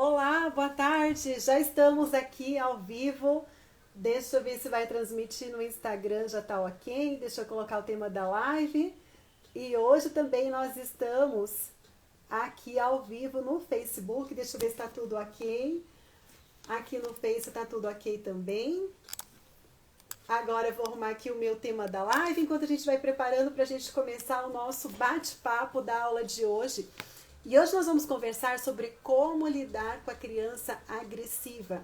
Olá, boa tarde. Já estamos aqui ao vivo. Deixa eu ver se vai transmitir no Instagram, já tá ok. Deixa eu colocar o tema da live. E hoje também nós estamos aqui ao vivo no Facebook. Deixa eu ver se tá tudo ok. Aqui no Face tá tudo ok também. Agora eu vou arrumar aqui o meu tema da live, enquanto a gente vai preparando para a gente começar o nosso bate-papo da aula de hoje. E hoje nós vamos conversar sobre como lidar com a criança agressiva.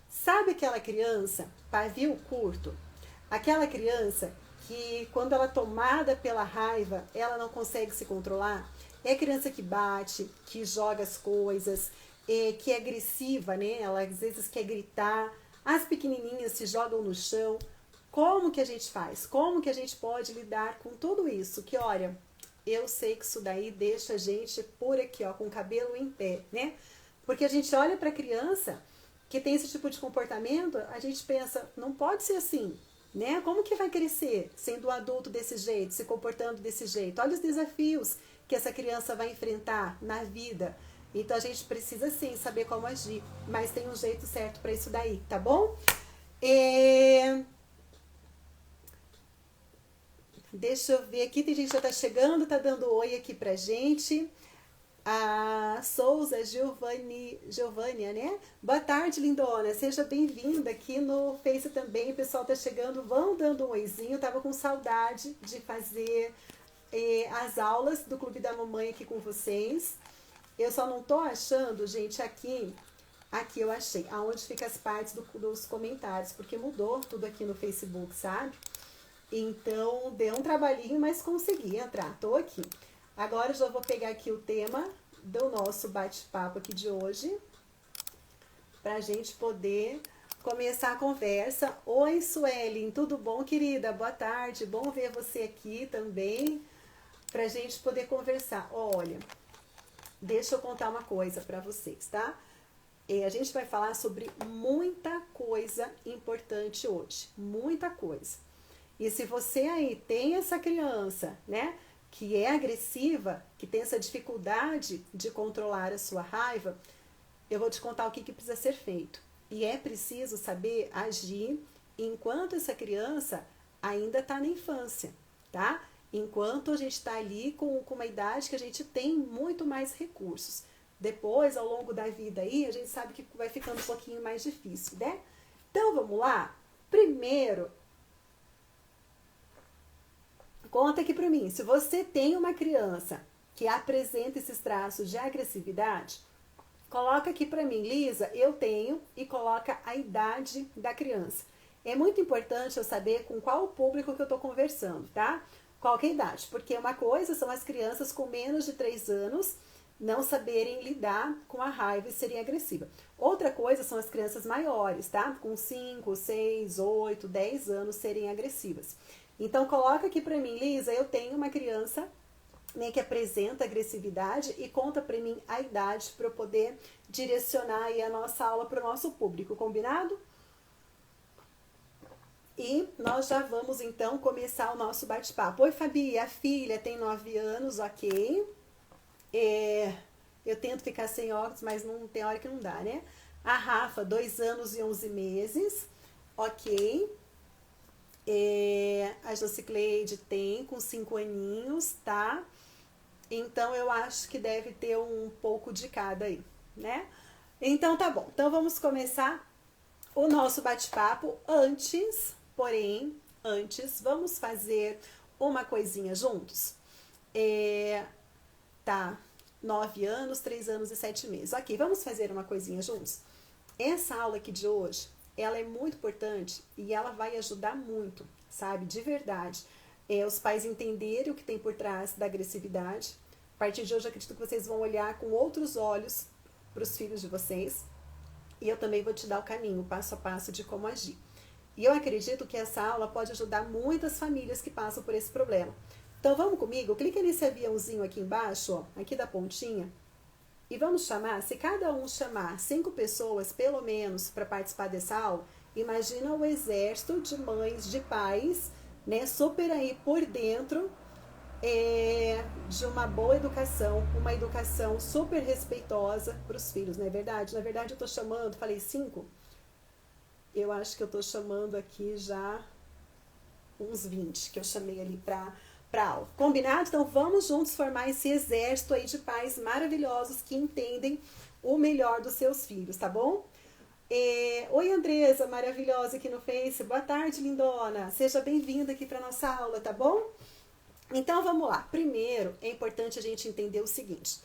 Sabe aquela criança, pavio curto? Aquela criança que, quando ela é tomada pela raiva, ela não consegue se controlar? É a criança que bate, que joga as coisas, que é agressiva, né? Ela às vezes quer gritar. As pequenininhas se jogam no chão. Como que a gente faz? Como que a gente pode lidar com tudo isso? Que, olha, eu sei que isso daí deixa a gente por aqui, ó, com o cabelo em pé, né? Porque a gente olha para a criança que tem esse tipo de comportamento, a gente pensa, não pode ser assim, né? Como que vai crescer sendo um adulto desse jeito, se comportando desse jeito? Olha os desafios que essa criança vai enfrentar na vida. Então a gente precisa sim saber como agir, mas tem um jeito certo para isso daí, tá bom? Deixa eu ver aqui, tem gente que já tá chegando, tá dando oi aqui pra gente. A Souza Giovânia, né? Boa tarde, lindona. Seja bem-vinda aqui no Face também. O pessoal tá chegando, vão dando um oizinho. Eu tava com saudade de fazer as aulas do Clube da Mamãe aqui com vocês. Eu só não tô achando, gente, aqui eu achei, aonde fica as partes dos comentários, porque mudou tudo aqui no Facebook, sabe? Então, deu um trabalhinho, mas consegui entrar. Tô aqui. Agora eu já vou pegar aqui o tema do nosso bate-papo aqui de hoje, pra gente poder começar a conversa. Oi, Suelen, tudo bom, querida? Boa tarde, bom ver você aqui também, pra gente poder conversar. Olha, deixa eu contar uma coisa pra vocês, tá? A gente vai falar sobre muita coisa importante hoje, muita coisa. E se você aí tem essa criança, né, que é agressiva, que tem essa dificuldade de controlar a sua raiva, eu vou te contar o que precisa ser feito. E é preciso saber agir enquanto essa criança ainda está na infância, tá? Enquanto a gente está ali com uma idade que a gente tem muito mais recursos. Depois, ao longo da vida aí, a gente sabe que vai ficando um pouquinho mais difícil, né? Então, vamos lá? Primeiro, conta aqui pra mim, se você tem uma criança que apresenta esses traços de agressividade, coloca aqui pra mim, Lisa, eu tenho, e coloca a idade da criança. É muito importante eu saber com qual público que eu tô conversando, tá? Qual que é a idade, porque uma coisa são as crianças com menos de 3 anos não saberem lidar com a raiva e serem agressivas. Outra coisa são as crianças maiores, tá? Com 5, 6, 8, 10 anos serem agressivas. Então, coloca aqui pra mim, Lisa, eu tenho uma criança, né, que apresenta agressividade e conta pra mim a idade para eu poder direcionar aí a nossa aula para o nosso público, combinado? E nós já vamos então começar o nosso bate-papo. Oi, Fabi, a filha tem 9 anos, ok. Eu tento ficar sem óculos, mas não tem hora que não dá, né? A Rafa, 2 anos e 11 meses, ok. A Jocicleide tem com 5 aninhos, tá? Então eu acho que deve ter um pouco de cada aí, né? Então tá bom. Então vamos começar o nosso bate-papo. Antes, vamos fazer uma coisinha juntos? Tá, 9 anos, 3 anos e 7 meses. Ok, vamos fazer uma coisinha juntos? Essa aula aqui de hoje, ela é muito importante e ela vai ajudar muito, sabe? De verdade. Os pais entenderem o que tem por trás da agressividade. A partir de hoje, eu acredito que vocês vão olhar com outros olhos para os filhos de vocês. E eu também vou te dar o caminho, passo a passo, de como agir. E eu acredito que essa aula pode ajudar muitas famílias que passam por esse problema. Então vamos comigo? Clica nesse aviãozinho aqui embaixo, ó, aqui da pontinha. E vamos chamar, se cada um chamar 5 pessoas, pelo menos, para participar dessa aula, imagina o exército de mães, de pais, né, super aí por dentro de uma boa educação, uma educação super respeitosa para os filhos, não é verdade? Na verdade, eu estou chamando, falei 5, eu acho que eu estou chamando aqui já uns 20 que eu chamei ali para aula. Combinado? Então vamos juntos formar esse exército aí de pais maravilhosos que entendem o melhor dos seus filhos, tá bom? Oi, Andresa, maravilhosa aqui no Face. Boa tarde, lindona. Seja bem-vinda aqui para nossa aula, tá bom? Então vamos lá. Primeiro, é importante a gente entender o seguinte: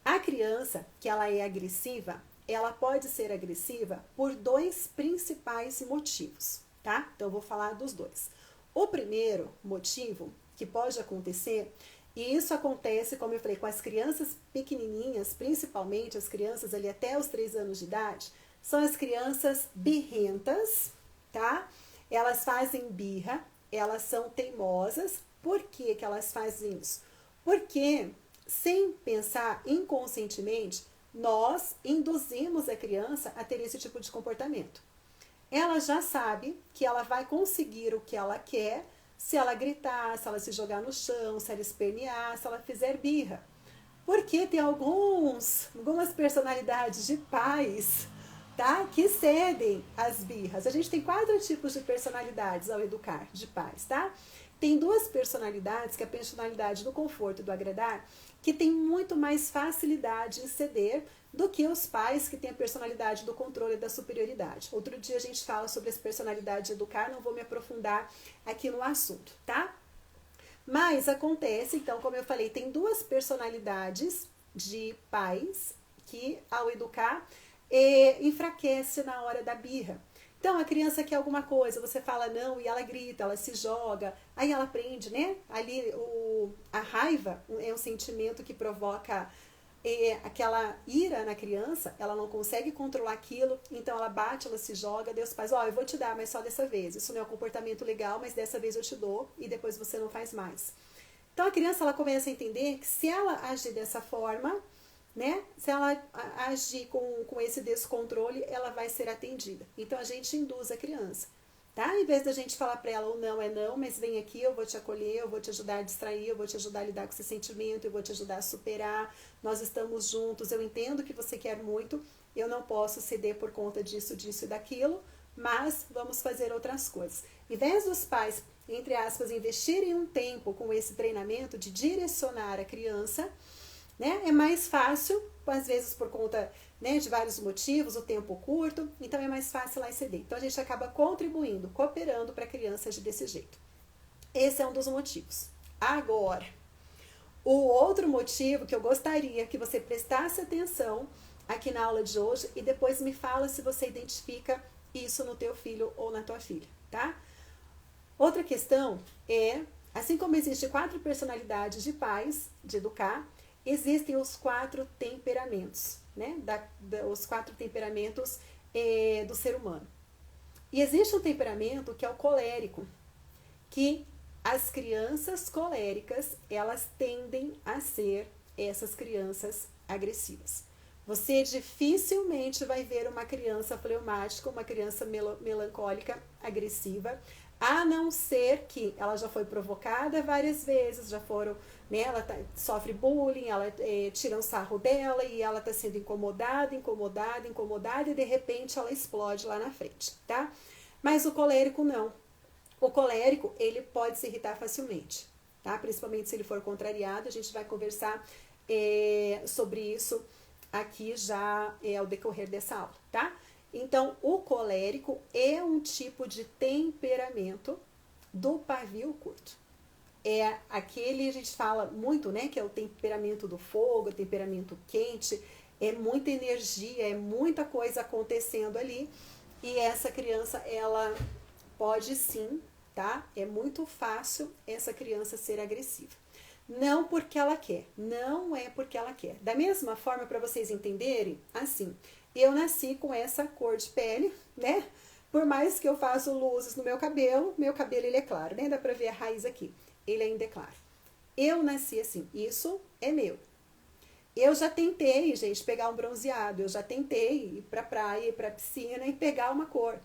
a criança que ela é agressiva, ela pode ser agressiva por dois principais motivos, tá? Então eu vou falar dos dois. O primeiro motivo que pode acontecer, e isso acontece, como eu falei, com as crianças pequenininhas, principalmente as crianças ali até os 3 anos de idade, são as crianças birrentas, tá? Elas fazem birra, elas são teimosas. Por que que elas fazem isso? Porque, sem pensar inconscientemente, nós induzimos a criança a ter esse tipo de comportamento. Ela já sabe que ela vai conseguir o que ela quer se ela gritar, se ela se jogar no chão, se ela espernear, se ela fizer birra. Porque tem algumas personalidades de pais, tá, que cedem às birras. A gente tem 4 tipos de personalidades ao educar, de pais, tá? Tem 2 personalidades, que é a personalidade do conforto e do agradar, que tem muito mais facilidade em ceder do que os pais que têm a personalidade do controle e da superioridade. Outro dia a gente fala sobre as personalidades de educar, não vou me aprofundar aqui no assunto, tá? Mas acontece, então, como eu falei, tem 2 personalidades de pais que, ao educar, enfraquece na hora da birra. Então, a criança quer alguma coisa, você fala não e ela grita, ela se joga, aí ela aprende, né? Ali a raiva é um sentimento que provoca aquela ira na criança, ela não consegue controlar aquilo, então ela bate, ela se joga, Deus faz, eu vou te dar, mas só dessa vez. Isso não é um comportamento legal, mas dessa vez eu te dou e depois você não faz mais. Então a criança ela começa a entender que se ela agir dessa forma, né? Se ela agir com esse descontrole, ela vai ser atendida. Então a gente induz a criança, tá? Em vez da gente falar para ela o não é não, mas vem aqui, eu vou te acolher, eu vou te ajudar a distrair, eu vou te ajudar a lidar com esse sentimento, eu vou te ajudar a superar, nós estamos juntos, eu entendo que você quer muito, eu não posso ceder por conta disso, disso e daquilo, mas vamos fazer outras coisas. Em vez dos pais, entre aspas, investirem um tempo com esse treinamento de direcionar a criança, né? É mais fácil, às vezes por conta, né, de vários motivos, o tempo curto, então é mais fácil lá ceder. Então a gente acaba contribuindo, cooperando para a criança agir desse jeito. Esse é um dos motivos. Agora, o outro motivo que eu gostaria que você prestasse atenção aqui na aula de hoje e depois me fala se você identifica isso no teu filho ou na tua filha, tá? Outra questão é, assim como existem 4 personalidades de pais, de educar, existem os 4 temperamentos, né? Os 4 temperamentos do ser humano. E existe um temperamento que é o colérico, que as crianças coléricas, elas tendem a ser essas crianças agressivas. Você dificilmente vai ver uma criança fleumática, uma criança melancólica, agressiva, a não ser que ela já foi provocada várias vezes, já foram, né, ela sofre bullying, ela tira um sarro dela e ela está sendo incomodada e de repente ela explode lá na frente, tá? Mas o colérico não. O colérico, ele pode se irritar facilmente, tá? Principalmente se ele for contrariado, a gente vai conversar sobre isso aqui já ao decorrer dessa aula, tá? Então, o colérico é um tipo de temperamento do pavio curto. É aquele, a gente fala muito, né, que é o temperamento do fogo, o temperamento quente, é muita energia, é muita coisa acontecendo ali, e essa criança, ela pode sim, tá? É muito fácil essa criança ser agressiva. Não porque ela quer, não é porque ela quer. Da mesma forma, para vocês entenderem, assim, eu nasci com essa cor de pele, né? Por mais que eu faça luzes no meu cabelo ele é claro, né? Dá pra ver a raiz aqui, ele ainda é claro. Eu nasci assim, isso é meu. Eu já tentei, gente, pegar um bronzeado, eu já tentei ir pra praia, ir pra piscina e pegar uma cor.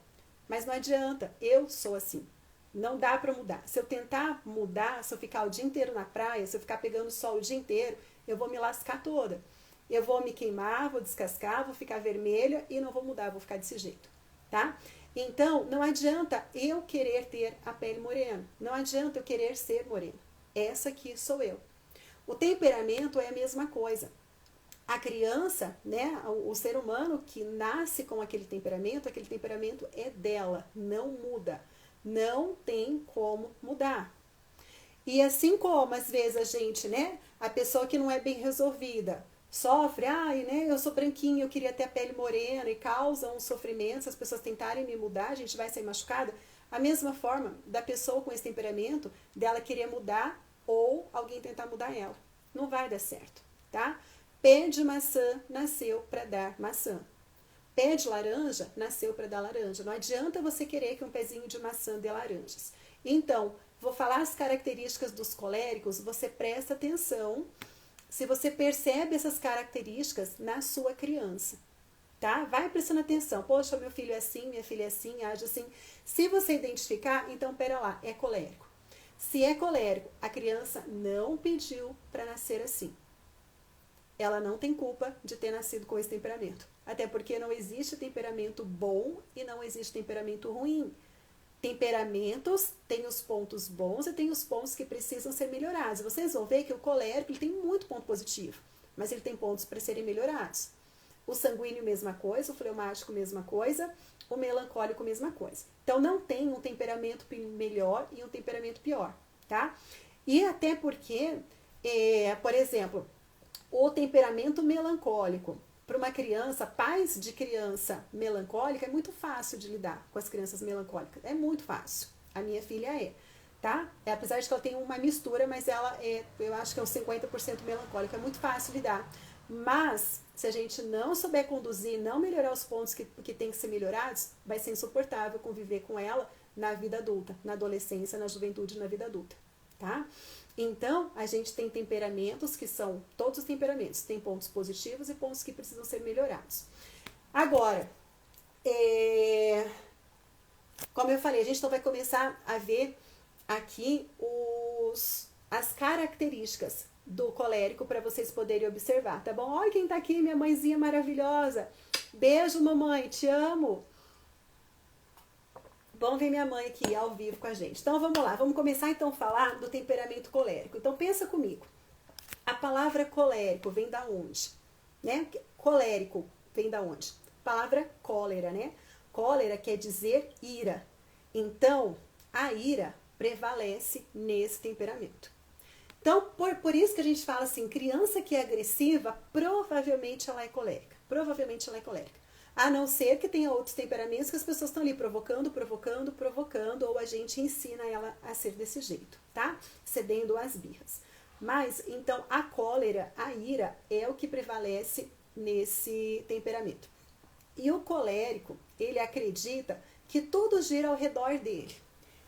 Mas não adianta, eu sou assim. Não dá para mudar. Se eu tentar mudar, se eu ficar o dia inteiro na praia, se eu ficar pegando sol o dia inteiro, eu vou me lascar toda. Eu vou me queimar, vou descascar, vou ficar vermelha e não vou mudar, vou ficar desse jeito, tá? Então, não adianta eu querer ter a pele morena. Não adianta eu querer ser morena. Essa aqui sou eu. O temperamento é a mesma coisa. A criança, né, o ser humano que nasce com aquele temperamento é dela, não muda. Não tem como mudar. E assim como às vezes a gente, né, a pessoa que não é bem resolvida, sofre, ai, né, eu sou branquinha, eu queria ter a pele morena e causa um sofrimento, se as pessoas tentarem me mudar, a gente vai ser machucada. A mesma forma da pessoa com esse temperamento, dela querer mudar ou alguém tentar mudar ela. Não vai dar certo, tá? Pé de maçã nasceu para dar maçã. Pé de laranja nasceu para dar laranja. Não adianta você querer que um pezinho de maçã dê laranjas. Então, vou falar as características dos coléricos, você presta atenção se você percebe essas características na sua criança, tá? Vai prestando atenção. Poxa, meu filho é assim, minha filha é assim, age assim. Se você identificar, então, pera lá, é colérico. Se é colérico, a criança não pediu para nascer assim. Ela não tem culpa de ter nascido com esse temperamento. Até porque não existe temperamento bom e não existe temperamento ruim. Temperamentos têm os pontos bons e tem os pontos que precisam ser melhorados. Vocês vão ver que o colérico ele tem muito ponto positivo, mas ele tem pontos para serem melhorados. O sanguíneo, mesma coisa, o fleumático, mesma coisa, o melancólico, mesma coisa. Então, não tem um temperamento melhor e um temperamento pior, tá? E até porque, por exemplo, o temperamento melancólico, para uma criança, pais de criança melancólica, é muito fácil de lidar com as crianças melancólicas. É muito fácil. A minha filha é, tá? Apesar de que ela tem uma mistura, mas ela é, eu acho que é uns 50% melancólica. É muito fácil lidar. Mas, se a gente não souber conduzir, não melhorar os pontos que tem que ser melhorados, vai ser insuportável conviver com ela na vida adulta, na adolescência, na juventude, na vida adulta, tá? Então, a gente tem temperamentos que são, todos os temperamentos, tem pontos positivos e pontos que precisam ser melhorados. Agora, como eu falei, a gente então vai começar a ver aqui as características do colérico para vocês poderem observar, tá bom? Olha quem tá aqui, minha mãezinha maravilhosa. Beijo, mamãe, te amo. Vamos ver minha mãe aqui ao vivo com a gente. Então vamos lá, vamos começar então a falar do temperamento colérico. Então pensa comigo. A palavra colérico vem da onde? Né? Colérico vem da onde? Palavra cólera, né? Cólera quer dizer ira. Então, a ira prevalece nesse temperamento. Então, por isso que a gente fala assim, criança que é agressiva, provavelmente ela é colérica. Provavelmente ela é colérica. A não ser que tenha outros temperamentos que as pessoas estão ali provocando, ou a gente ensina ela a ser desse jeito, tá? Cedendo às birras. Mas, então, a cólera, a ira, é o que prevalece nesse temperamento. E o colérico, ele acredita que tudo gira ao redor dele,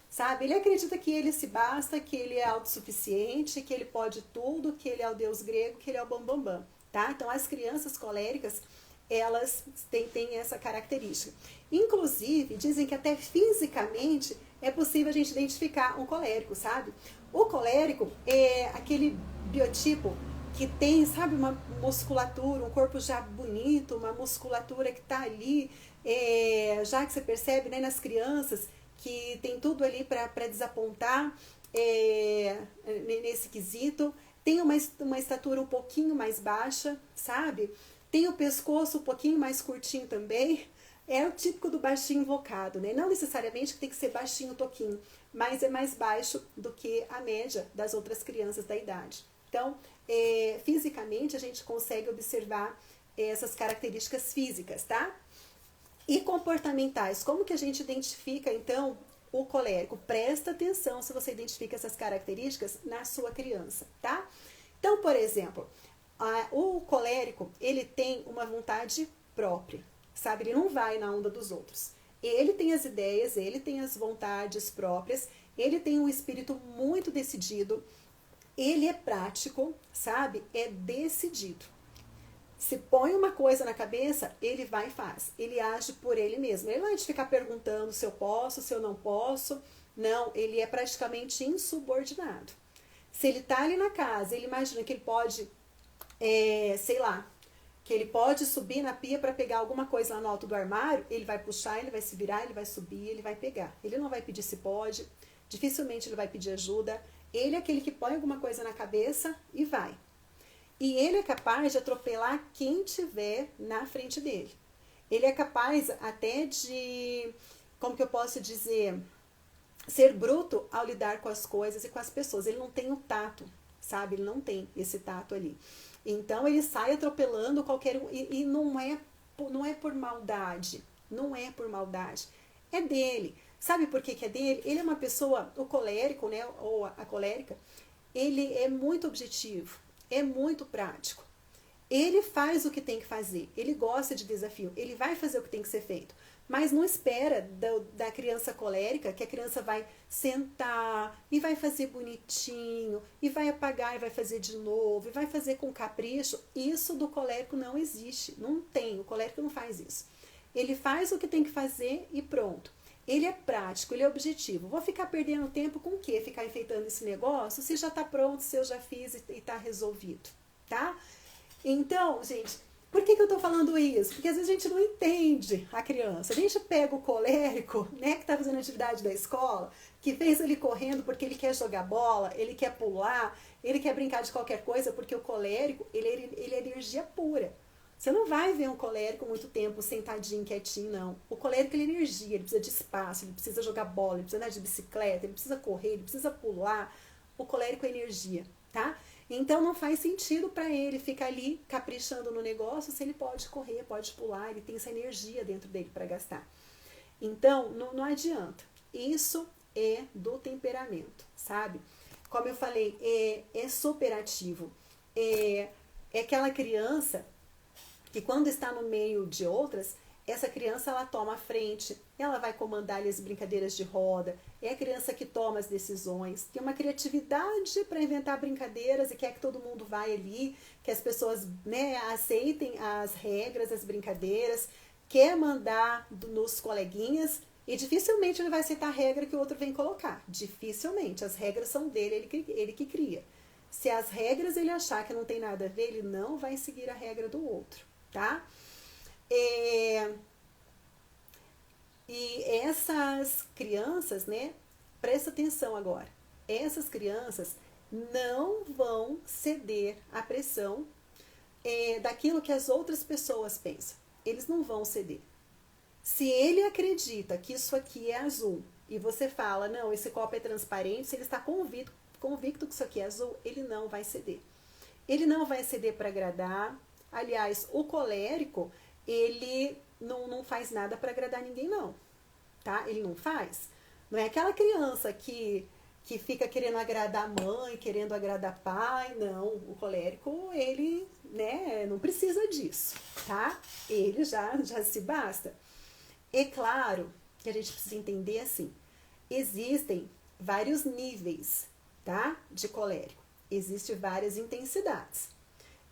sabe? Ele acredita que ele se basta, que ele é autossuficiente, que ele pode tudo, que ele é o deus grego, que ele é o bambambam, tá? Então, as crianças coléricas, elas têm essa característica. Inclusive, dizem que até fisicamente é possível a gente identificar um colérico, sabe? O colérico é aquele biotipo que tem, sabe, uma musculatura, um corpo já bonito, uma musculatura que tá ali, já que você percebe, né, nas crianças, que tem tudo ali para desapontar nesse quesito. Tem uma estatura um pouquinho mais baixa, sabe? Tem o pescoço um pouquinho mais curtinho também. É o típico do baixinho invocado, né? Não necessariamente que tem que ser baixinho toquinho, mas é mais baixo do que a média das outras crianças da idade. Então, fisicamente a gente consegue observar essas características físicas, tá? E comportamentais, como que a gente identifica, então, o colérico? Presta atenção se você identifica essas características na sua criança, tá? Então, por exemplo, o colérico, ele tem uma vontade própria, sabe? Ele não vai na onda dos outros. Ele tem as ideias, ele tem as vontades próprias, ele tem um espírito muito decidido, ele é prático, sabe? É decidido. Se põe uma coisa na cabeça, ele vai e faz. Ele age por ele mesmo. Ele não é de ficar perguntando se eu posso, se eu não posso. Não, ele é praticamente insubordinado. Se ele tá ali na casa, ele imagina que ele pode, sei lá, que ele pode subir na pia para pegar alguma coisa lá no alto do armário, ele vai puxar, ele vai se virar, ele vai subir, ele vai pegar. Ele não vai pedir se pode, dificilmente ele vai pedir ajuda. Ele é aquele que põe alguma coisa na cabeça e vai. E ele é capaz de atropelar quem tiver na frente dele. Ele é capaz até de, como que eu posso dizer, ser bruto ao lidar com as coisas e com as pessoas. Ele não tem o tato, sabe? Ele não tem esse tato ali. Então ele sai atropelando qualquer um. E não é por maldade. Não é por maldade. É dele. Sabe por que é dele? Ele é uma pessoa, o colérico, né? Ou a colérica, ele é muito objetivo, é muito prático. Ele faz o que tem que fazer, ele gosta de desafio, ele vai fazer o que tem que ser feito. Mas não espera da criança colérica que a criança vai sentar e vai fazer bonitinho, e vai apagar e vai fazer de novo, e vai fazer com capricho. Isso do colérico não existe, não tem, o colérico não faz isso. Ele faz o que tem que fazer e pronto. Ele é prático, ele é objetivo. Vou ficar perdendo tempo com o quê? Ficar enfeitando esse negócio se já está pronto, se eu já fiz e está resolvido, tá? Então, gente, por que eu estou falando isso? Porque às vezes a gente não entende a criança. A gente pega o colérico, né, que está fazendo atividade da escola, que fez ele correndo porque ele quer jogar bola, ele quer pular, ele quer brincar de qualquer coisa, porque o colérico, ele é energia pura. Você não vai ver um colérico muito tempo sentadinho, quietinho, não. O colérico ele é energia, ele precisa de espaço, ele precisa jogar bola, ele precisa andar de bicicleta, ele precisa correr, ele precisa pular. O colérico é energia, tá? Então não faz sentido para ele ficar ali caprichando no negócio se ele pode correr, pode pular, ele tem essa energia dentro dele para gastar. Então não adianta. Isso é do temperamento, sabe? Como eu falei, é superativo. É aquela criança que quando está no meio de outras, essa criança ela toma a frente, ela vai comandar ali as brincadeiras de roda, é a criança que toma as decisões, tem uma criatividade para inventar brincadeiras e quer que todo mundo vá ali, que as pessoas, né, aceitem as regras, as brincadeiras, quer mandar nos coleguinhas e dificilmente ele vai aceitar a regra que o outro vem colocar. Dificilmente, as regras são dele, ele que cria. Se as regras ele achar que não tem nada a ver, ele não vai seguir a regra do outro, tá? E essas crianças, né, presta atenção agora, essas crianças não vão ceder à pressão daquilo que as outras pessoas pensam. Eles não vão ceder. Se ele acredita que isso aqui é azul e você fala, não, esse copo é transparente, se ele está convicto que isso aqui é azul, ele não vai ceder. Ele não vai ceder para agradar. Aliás, o colérico, ele não faz nada para agradar ninguém, não. Tá? Ele não faz. Não é aquela criança que fica querendo agradar a mãe, querendo agradar pai. Não, o colérico, ele, né, não precisa disso, tá? Ele já se basta. É claro que a gente precisa entender assim, existem vários níveis, tá, de colérico. Existem várias intensidades.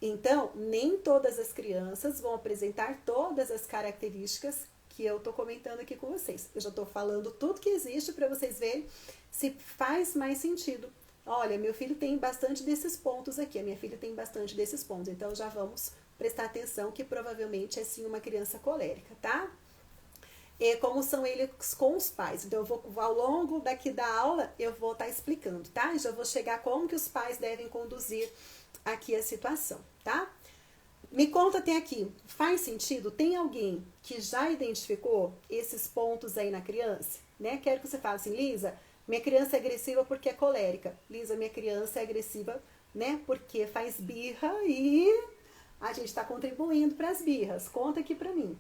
Então, nem todas as crianças vão apresentar todas as características que eu estou comentando aqui com vocês. Eu já estou falando tudo que existe para vocês verem se faz mais sentido. Olha, meu filho tem bastante desses pontos aqui, a minha filha tem bastante desses pontos. Então, já vamos prestar atenção que provavelmente é sim uma criança colérica, tá? Como são eles com os pais. Então, eu vou, ao longo daqui da aula, eu vou estar explicando, tá? Já vou chegar como que os pais devem conduzir aqui a situação, tá? Me conta até aqui, faz sentido? Tem alguém que já identificou esses pontos aí na criança? Né? Quero que você fale assim, Lisa, minha criança é agressiva porque é colérica. Lisa, minha criança é agressiva, né? Porque faz birra e a gente está contribuindo para as birras. Conta aqui para mim.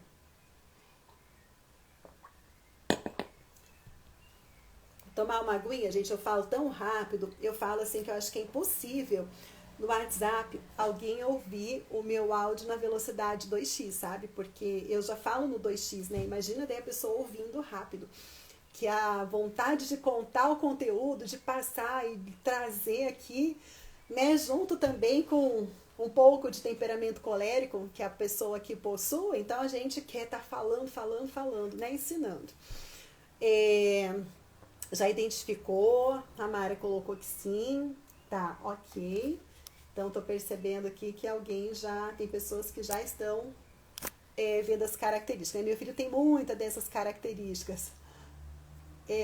Tomar uma aguinha, gente, eu falo tão rápido, eu falo assim que eu acho que é impossível no WhatsApp alguém ouvir o meu áudio na velocidade 2x, sabe? Porque eu já falo no 2x, né? Imagina daí a pessoa ouvindo rápido. Que a vontade de contar o conteúdo, de passar e trazer aqui, né? Junto também com um pouco de temperamento colérico que a pessoa aqui possui. Então a gente quer estar falando, né? Ensinando. Já identificou? A Mara colocou que sim. Tá, ok. Então, estou percebendo aqui que alguém já... Tem pessoas que já estão vendo as características. Meu filho tem muitas dessas características.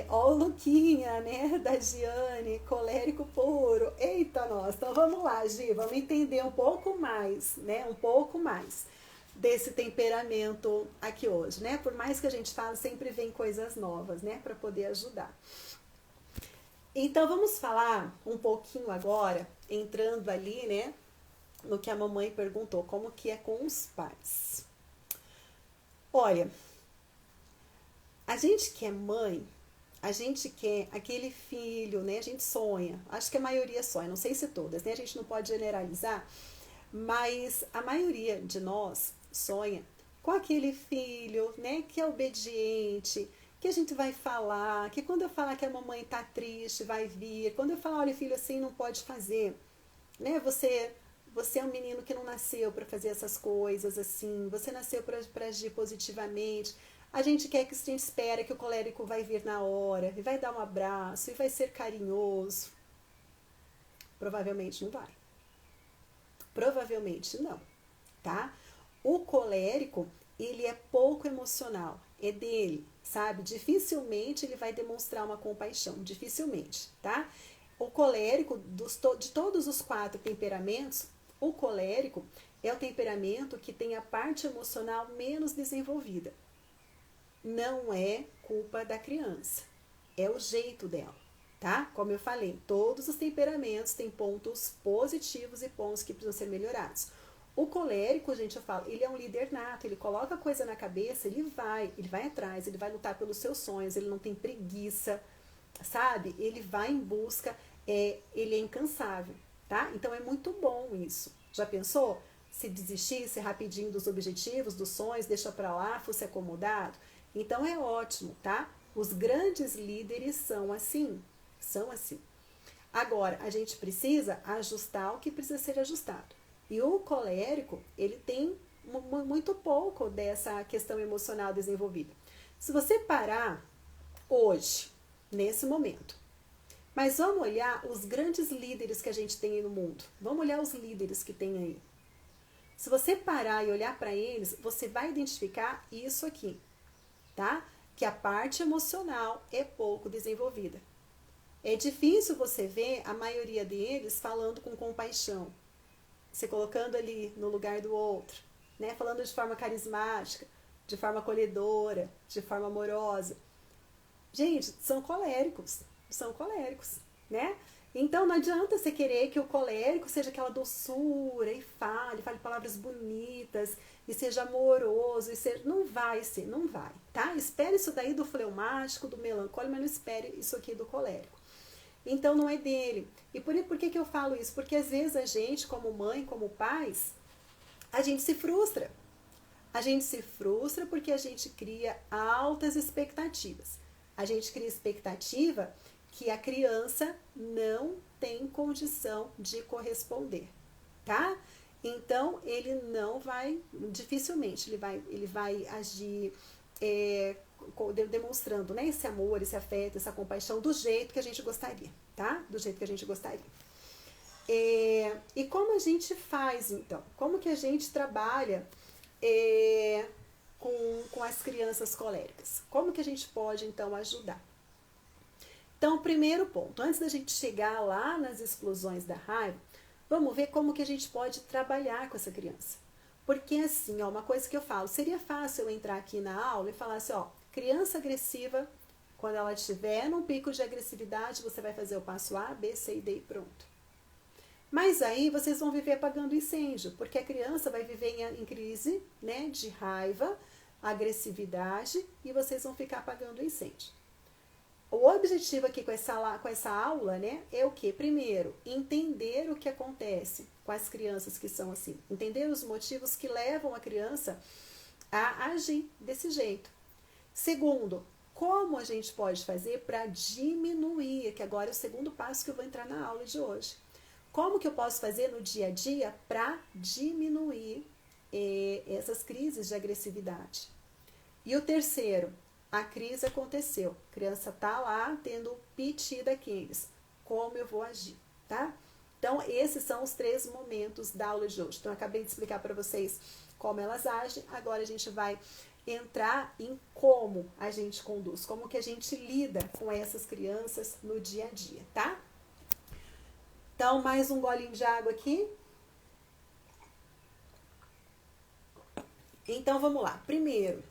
Ó o Luquinha, né? Da Giane, colérico puro. Eita, nós. Então, vamos lá, Gi. Vamos entender um pouco mais, né? Um pouco mais desse temperamento aqui hoje, né? Por mais que a gente fale, sempre vem coisas novas, né? Para poder ajudar. Então, vamos falar um pouquinho agora, entrando ali, né, no que a mamãe perguntou, como que é com os pais. Olha, a gente que é mãe, a gente quer aquele filho, né, a gente sonha, acho que a maioria sonha, não sei se todas, né, a gente não pode generalizar, mas a maioria de nós sonha com aquele filho, né, que é obediente, que a gente vai falar, que quando eu falar que a mamãe tá triste, vai vir. Quando eu falar, olha filho, assim não pode fazer, né? Você é um menino que não nasceu para fazer essas coisas assim, você nasceu para agir positivamente. A gente quer que a gente espera que o colérico vai vir na hora, e vai dar um abraço, e vai ser carinhoso. Provavelmente não vai. Provavelmente não, tá? O colérico, ele é pouco emocional, é dele, sabe? Dificilmente ele vai demonstrar uma compaixão, dificilmente, tá? O colérico, de todos os 4 temperamentos, o colérico é o temperamento que tem a parte emocional menos desenvolvida. Não é culpa da criança, é o jeito dela, tá? Como eu falei, todos os temperamentos têm pontos positivos e pontos que precisam ser melhorados. O colérico, gente, eu falo, ele é um líder nato, ele coloca a coisa na cabeça, ele vai atrás, ele vai lutar pelos seus sonhos, ele não tem preguiça, sabe? Ele vai em busca, ele é incansável, tá? Então é muito bom isso. Já pensou? Se desistisse rapidinho dos objetivos, dos sonhos, deixa pra lá, fosse acomodado? Então é ótimo, tá? Os grandes líderes são assim, são assim. Agora, a gente precisa ajustar o que precisa ser ajustado. E o colérico, ele tem muito pouco dessa questão emocional desenvolvida. Se você parar hoje, nesse momento, mas vamos olhar os grandes líderes que a gente tem aí no mundo. Vamos olhar os líderes que tem aí. Se você parar e olhar para eles, você vai identificar isso aqui, tá? Que a parte emocional é pouco desenvolvida. É difícil você ver a maioria deles falando com compaixão, se colocando ali no lugar do outro, né? Falando de forma carismática, de forma acolhedora, de forma amorosa. Gente, são coléricos, né? Então não adianta você querer que o colérico seja aquela doçura e fale palavras bonitas e seja amoroso, não vai ser, não vai, tá? Espere isso daí do fleumático, do melancólico, mas não espere isso aqui do colérico. Então não é dele. E por que eu falo isso? Porque às vezes a gente, como mãe, como pais, a gente se frustra. A gente se frustra porque a gente cria altas expectativas. A gente cria expectativa que a criança não tem condição de corresponder, tá? Então ele não vai, dificilmente ele vai agir demonstrando, né, esse amor, esse afeto, essa compaixão do jeito que a gente gostaria, tá? Do jeito que a gente gostaria. E como a gente faz, então? Como que a gente trabalha com as crianças coléricas? Como que a gente pode, então, ajudar? Então, primeiro ponto, antes da gente chegar lá nas explosões da raiva, vamos ver como que a gente pode trabalhar com essa criança. Porque assim, ó, uma coisa que eu falo, seria fácil eu entrar aqui na aula e falar assim, ó, criança agressiva, quando ela estiver num pico de agressividade, você vai fazer o passo A, B, C e D e pronto. Mas aí vocês vão viver apagando incêndio, porque a criança vai viver em crise, né, de raiva, agressividade, e vocês vão ficar apagando incêndio. O objetivo aqui com essa aula, né, é o quê? Primeiro, entender o que acontece com as crianças que são assim. Entender os motivos que levam a criança a agir desse jeito. Segundo, como a gente pode fazer para diminuir, que agora é o segundo passo que eu vou entrar na aula de hoje. Como que eu posso fazer no dia a dia para diminuir essas crises de agressividade? E o terceiro, A crise aconteceu. A criança tá lá tendo o piti daqueles. Como eu vou agir, tá? Então, esses são os 3 momentos da aula de hoje. Então, eu acabei de explicar para vocês como elas agem. Agora, a gente vai entrar em como a gente conduz, como que a gente lida com essas crianças no dia a dia, tá? Então, mais um golinho de água aqui. Então, vamos lá. Primeiro,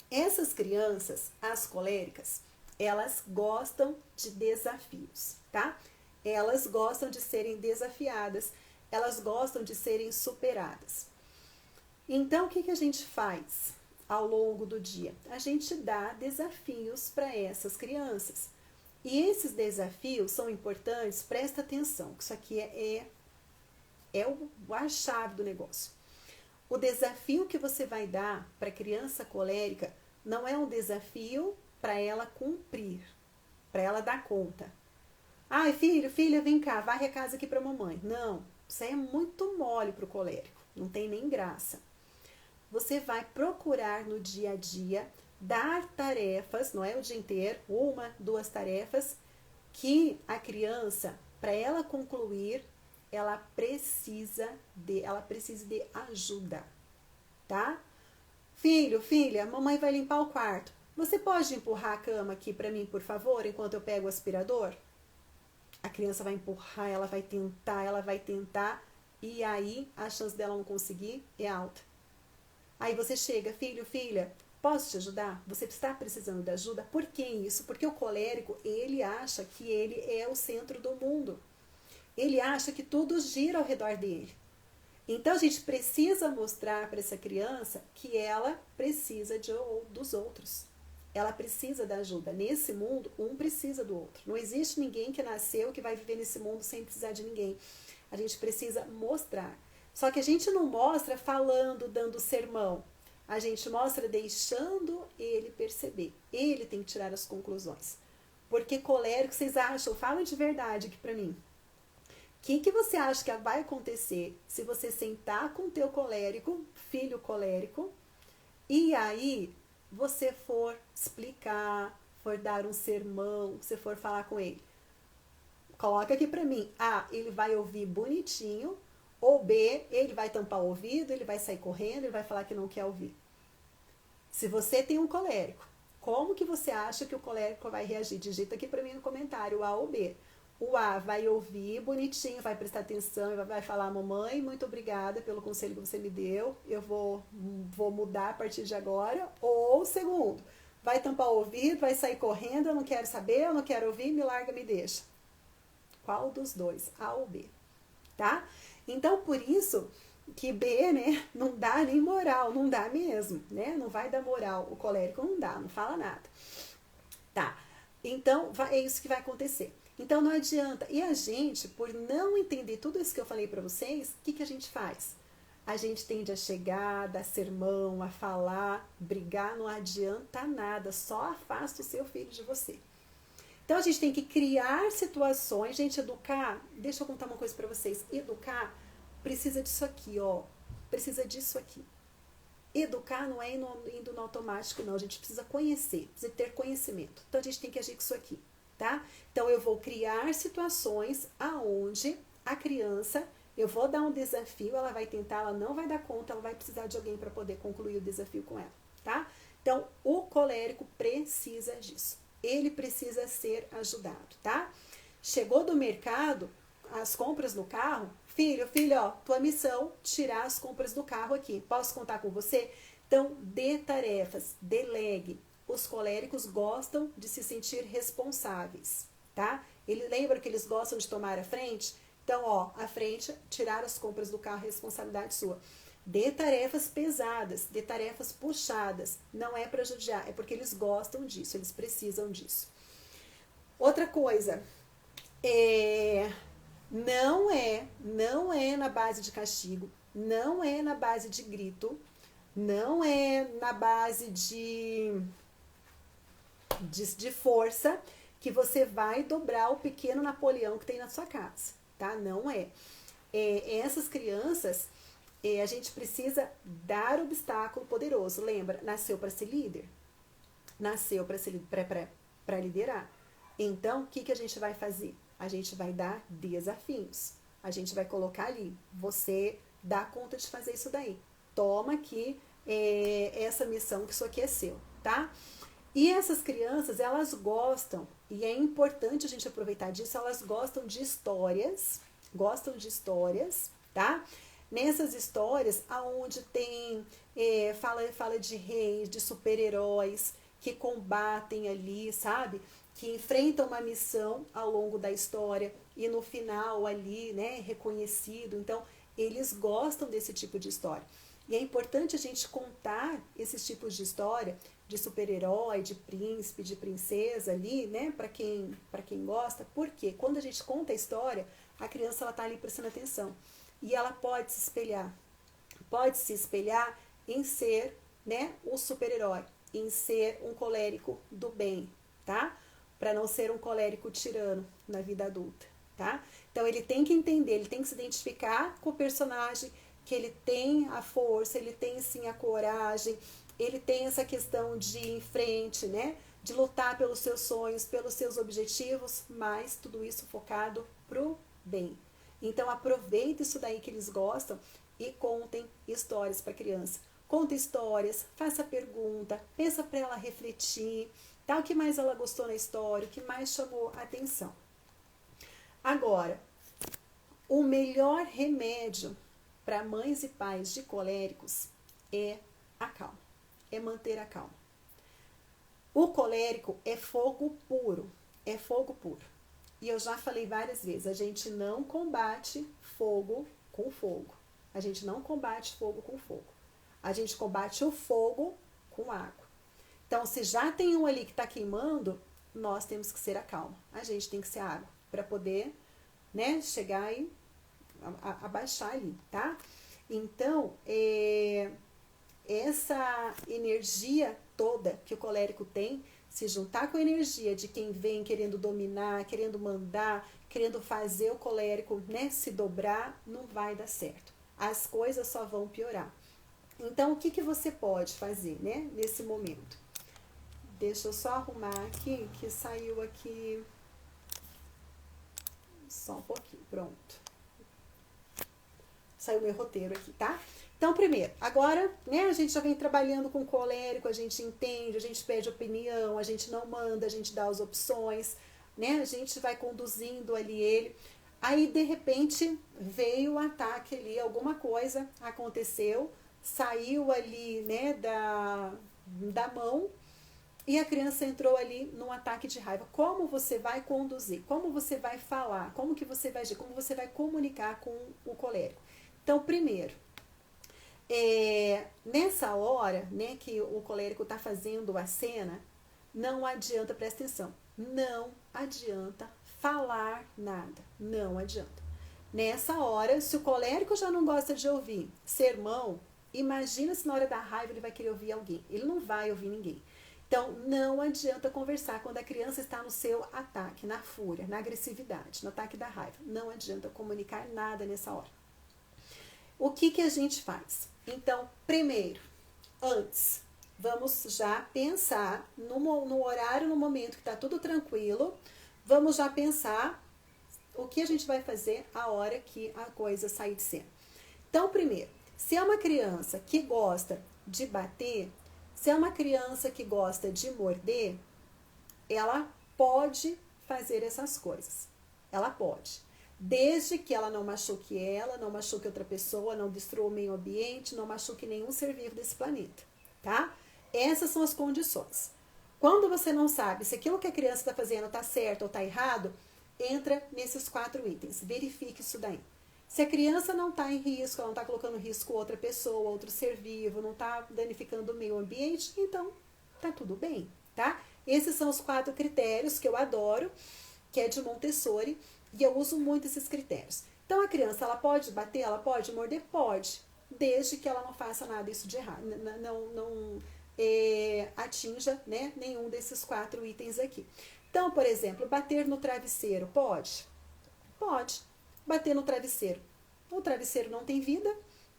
essas crianças, as coléricas, elas gostam de desafios, tá? Elas gostam de serem desafiadas, elas gostam de serem superadas. Então, o que a gente faz ao longo do dia? A gente dá desafios para essas crianças. E esses desafios são importantes, presta atenção, que isso aqui é a chave do negócio. O desafio que você vai dar para a criança colérica não é um desafio para ela cumprir, para ela dar conta. Ai, filho, filha, vem cá, varre a casa aqui para a mamãe. Não, isso aí é muito mole para o colérico, não tem nem graça. Você vai procurar no dia a dia dar tarefas, não é o dia inteiro, 1, 2 tarefas, que a criança, para ela concluir, ela precisa de ajuda, tá? Filho, filha, mamãe vai limpar o quarto. Você pode empurrar a cama aqui para mim, por favor, enquanto eu pego o aspirador? A criança vai empurrar, ela vai tentar, e aí a chance dela não conseguir é alta. Aí você chega, filho, filha, posso te ajudar? Você está precisando de ajuda? Por que isso? Porque o colérico, ele acha que ele é o centro do mundo. Ele acha que tudo gira ao redor dele. Então a gente precisa mostrar para essa criança que ela precisa dos outros. Ela precisa da ajuda. Nesse mundo, um precisa do outro. Não existe ninguém que nasceu que vai viver nesse mundo sem precisar de ninguém. A gente precisa mostrar. Só que a gente não mostra falando, dando sermão. A gente mostra deixando ele perceber. Ele tem que tirar as conclusões. Porque colérico, vocês acham, fala de verdade aqui pra mim. O que você acha que vai acontecer se você sentar com o teu colérico, filho colérico, e aí você for explicar, for dar um sermão, você for falar com ele? Coloca aqui pra mim. A, ele vai ouvir bonitinho, ou B, ele vai tampar o ouvido, ele vai sair correndo, ele vai falar que não quer ouvir. Se você tem um colérico, como que você acha que o colérico vai reagir? Digita aqui pra mim no comentário, A ou B. O A vai ouvir bonitinho, vai prestar atenção, vai falar, mamãe, muito obrigada pelo conselho que você me deu, eu vou mudar a partir de agora. Ou o segundo, vai tampar o ouvido, vai sair correndo, eu não quero saber, eu não quero ouvir, me larga, me deixa. Qual dos dois? A ou B, tá? Então, por isso que B, né, não dá nem moral, não dá mesmo, né? Não vai dar moral, o colérico não dá, não fala nada. Tá, então é isso que vai acontecer. Então não adianta. E a gente, por não entender tudo isso que eu falei para vocês, o que a gente faz? A gente tende a chegar, dar sermão, a falar, brigar, não adianta nada, só afasta o seu filho de você. Então a gente tem que criar situações, gente, educar, deixa eu contar uma coisa para vocês, educar precisa disso aqui, ó, precisa disso aqui. Educar não é indo no automático, não, a gente precisa conhecer, precisa ter conhecimento. Então a gente tem que agir com isso aqui, tá? Então eu vou criar situações aonde a criança, eu vou dar um desafio, ela vai tentar, ela não vai dar conta, ela vai precisar de alguém para poder concluir o desafio com ela, tá? Então o colérico precisa disso. Ele precisa ser ajudado, tá? Chegou do mercado, as compras no carro, filho, ó, tua missão, tirar as compras do carro aqui. Posso contar com você? Então, dê tarefas, delegue. Os coléricos gostam de se sentir responsáveis, tá? Ele lembra que eles gostam de tomar a frente? Então, ó, a frente, tirar as compras do carro é responsabilidade sua. Dê tarefas pesadas, dê tarefas puxadas. Não é para judiar, é porque eles gostam disso, eles precisam disso. Outra coisa, não é na base de castigo, não é na base de grito, não é na base de força que você vai dobrar o pequeno Napoleão que tem na sua casa, tá? Não é. Essas crianças, a gente precisa dar obstáculo poderoso. Lembra? Nasceu para ser líder. nasceu para liderar. Então, o que a gente vai fazer? A gente vai dar desafios. A gente vai colocar ali, você dá conta de fazer isso daí. Toma aqui essa missão, que isso aqui é seu, tá? E essas crianças, elas gostam, e é importante a gente aproveitar disso, elas gostam de histórias, tá? Nessas histórias, aonde tem, fala de reis, de super-heróis, que combatem ali, sabe? Que enfrentam uma missão ao longo da história e no final ali, né, reconhecido. Então, eles gostam desse tipo de história. E é importante a gente contar esses tipos de história, de super-herói, de príncipe, de princesa ali, né, para quem gosta, porque quando a gente conta a história, a criança ela tá ali prestando atenção. E ela pode se espelhar em ser, né, o super-herói, em ser um colérico do bem, tá? Para não ser um colérico tirano na vida adulta, tá? Então ele tem que entender, ele tem que se identificar com o personagem, que ele tem a força, ele tem sim a coragem, ele tem essa questão de ir em frente, né? De lutar pelos seus sonhos, pelos seus objetivos, mas tudo isso focado pro bem. Então aproveita isso daí que eles gostam e contem histórias para a criança. Conta histórias, faça pergunta, pensa para ela refletir, tá? O que mais ela gostou na história, o que mais chamou a atenção. Agora, o melhor remédio para mães e pais de coléricos é a calma, é manter a calma. O colérico é fogo puro, é fogo puro. E eu já falei várias vezes, a gente não combate fogo com fogo. A gente não combate fogo com fogo. A gente combate o fogo com água. Então, se já tem um ali que está queimando, nós temos que ser a calma. A gente tem que ser a água para poder, né, chegar e abaixar ali, tá? Então, essa energia toda que o colérico tem, se juntar com a energia de quem vem querendo dominar, querendo mandar, querendo fazer o colérico, né, se dobrar, não vai dar certo. As coisas só vão piorar. Então, o que você pode fazer, né, nesse momento? Deixa eu só arrumar aqui, que saiu aqui só um pouquinho, pronto. Saiu meu roteiro aqui, tá? Então, primeiro, agora, né, a gente já vem trabalhando com colérico, a gente entende, a gente pede opinião, a gente não manda, a gente dá as opções, né, a gente vai conduzindo ali ele. Aí, de repente, veio o ataque ali, alguma coisa aconteceu, saiu ali, né, da mão, e a criança entrou ali num ataque de raiva. Como você vai conduzir? Como você vai falar? Como que você vai agir? Como você vai comunicar com o colérico? Então, primeiro, nessa hora, né, que o colérico está fazendo a cena, não adianta, presta atenção, não adianta falar nada, não adianta. Nessa hora, se o colérico já não gosta de ouvir sermão, imagina se na hora da raiva ele vai querer ouvir alguém. Ele não vai ouvir ninguém. Então, não adianta conversar quando a criança está no seu ataque, na fúria, na agressividade, no ataque da raiva. Não adianta comunicar nada nessa hora. O que a gente faz? Então, primeiro, antes, vamos já pensar no horário, no momento que está tudo tranquilo, vamos já pensar o que a gente vai fazer a hora que a coisa sair de cena. Então, primeiro, se é uma criança que gosta de bater, se é uma criança que gosta de morder, ela pode fazer essas coisas. Ela pode. Desde que ela não machuque ela, não machuque outra pessoa, não destrua o meio ambiente, não machuque nenhum ser vivo desse planeta, tá? Essas são as condições. Quando você não sabe se aquilo que a criança está fazendo está certo ou está errado, entra nesses 4 itens. Verifique isso daí. Se a criança não está em risco, ela não está colocando em risco outra pessoa, outro ser vivo, não está danificando o meio ambiente, então tá tudo bem, tá? Esses são os 4 critérios que eu adoro, que é de Montessori, e eu uso muito esses critérios. Então a criança, ela pode bater, ela pode morder? Pode, desde que ela não faça nada isso de errado, não atinja, né, nenhum desses 4 itens aqui. Então, por exemplo, bater no travesseiro, pode? Pode. Bater no travesseiro. O travesseiro não tem vida,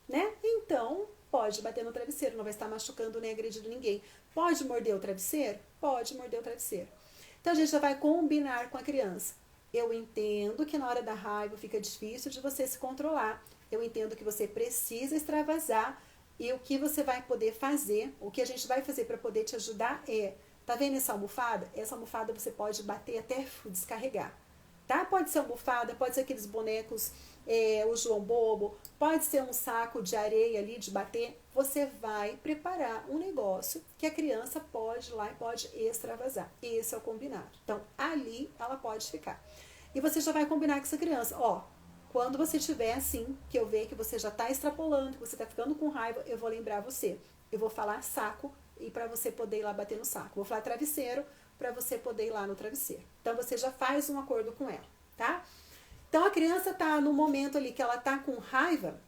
né? Então, pode bater no travesseiro, não vai estar machucando nem agredindo ninguém. Pode morder o travesseiro? pode morder o travesseiro. Então a gente já vai combinar com a criança. Eu entendo que na hora da raiva fica difícil de você se controlar. Eu entendo que você precisa extravasar e o que você vai poder fazer, o que a gente vai fazer para poder te ajudar é, tá vendo essa almofada? Essa almofada você pode bater até descarregar, tá? Pode ser almofada, pode ser aqueles bonecos, o João Bobo, pode ser um saco de areia ali de bater. Você vai preparar um negócio que a criança pode ir lá e pode extravasar. Esse é o combinado. Então, ali ela pode ficar. E você já vai combinar com essa criança, ó, quando você estiver assim, que eu ver que você já está extrapolando, que você está ficando com raiva, eu vou lembrar você. Eu vou falar saco e para você poder ir lá bater no saco. Vou falar travesseiro para você poder ir lá no travesseiro. Então você já faz um acordo com ela, tá? Então a criança está no momento ali que ela está com raiva,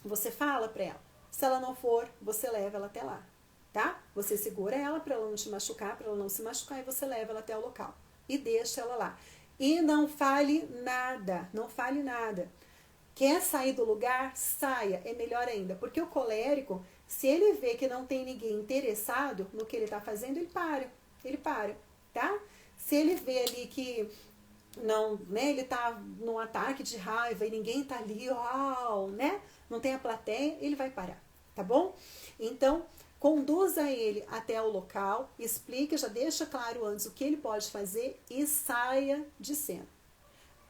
você fala para ela. Se ela não for, você leva ela até lá, tá? Você segura ela para ela não te machucar, para ela não se machucar e você leva ela até o local e deixa ela lá. E não fale nada, não fale nada. Quer sair do lugar? Saia, é melhor ainda. Porque o colérico, se ele vê que não tem ninguém interessado no que ele está fazendo, ele para, tá? Se ele vê ali que não, né, ele está num ataque de raiva e ninguém está ali, uau, né? Não tem a plateia, ele vai parar, tá bom? Então, conduza ele até o local, explique, já deixa claro antes o que ele pode fazer e saia de cena.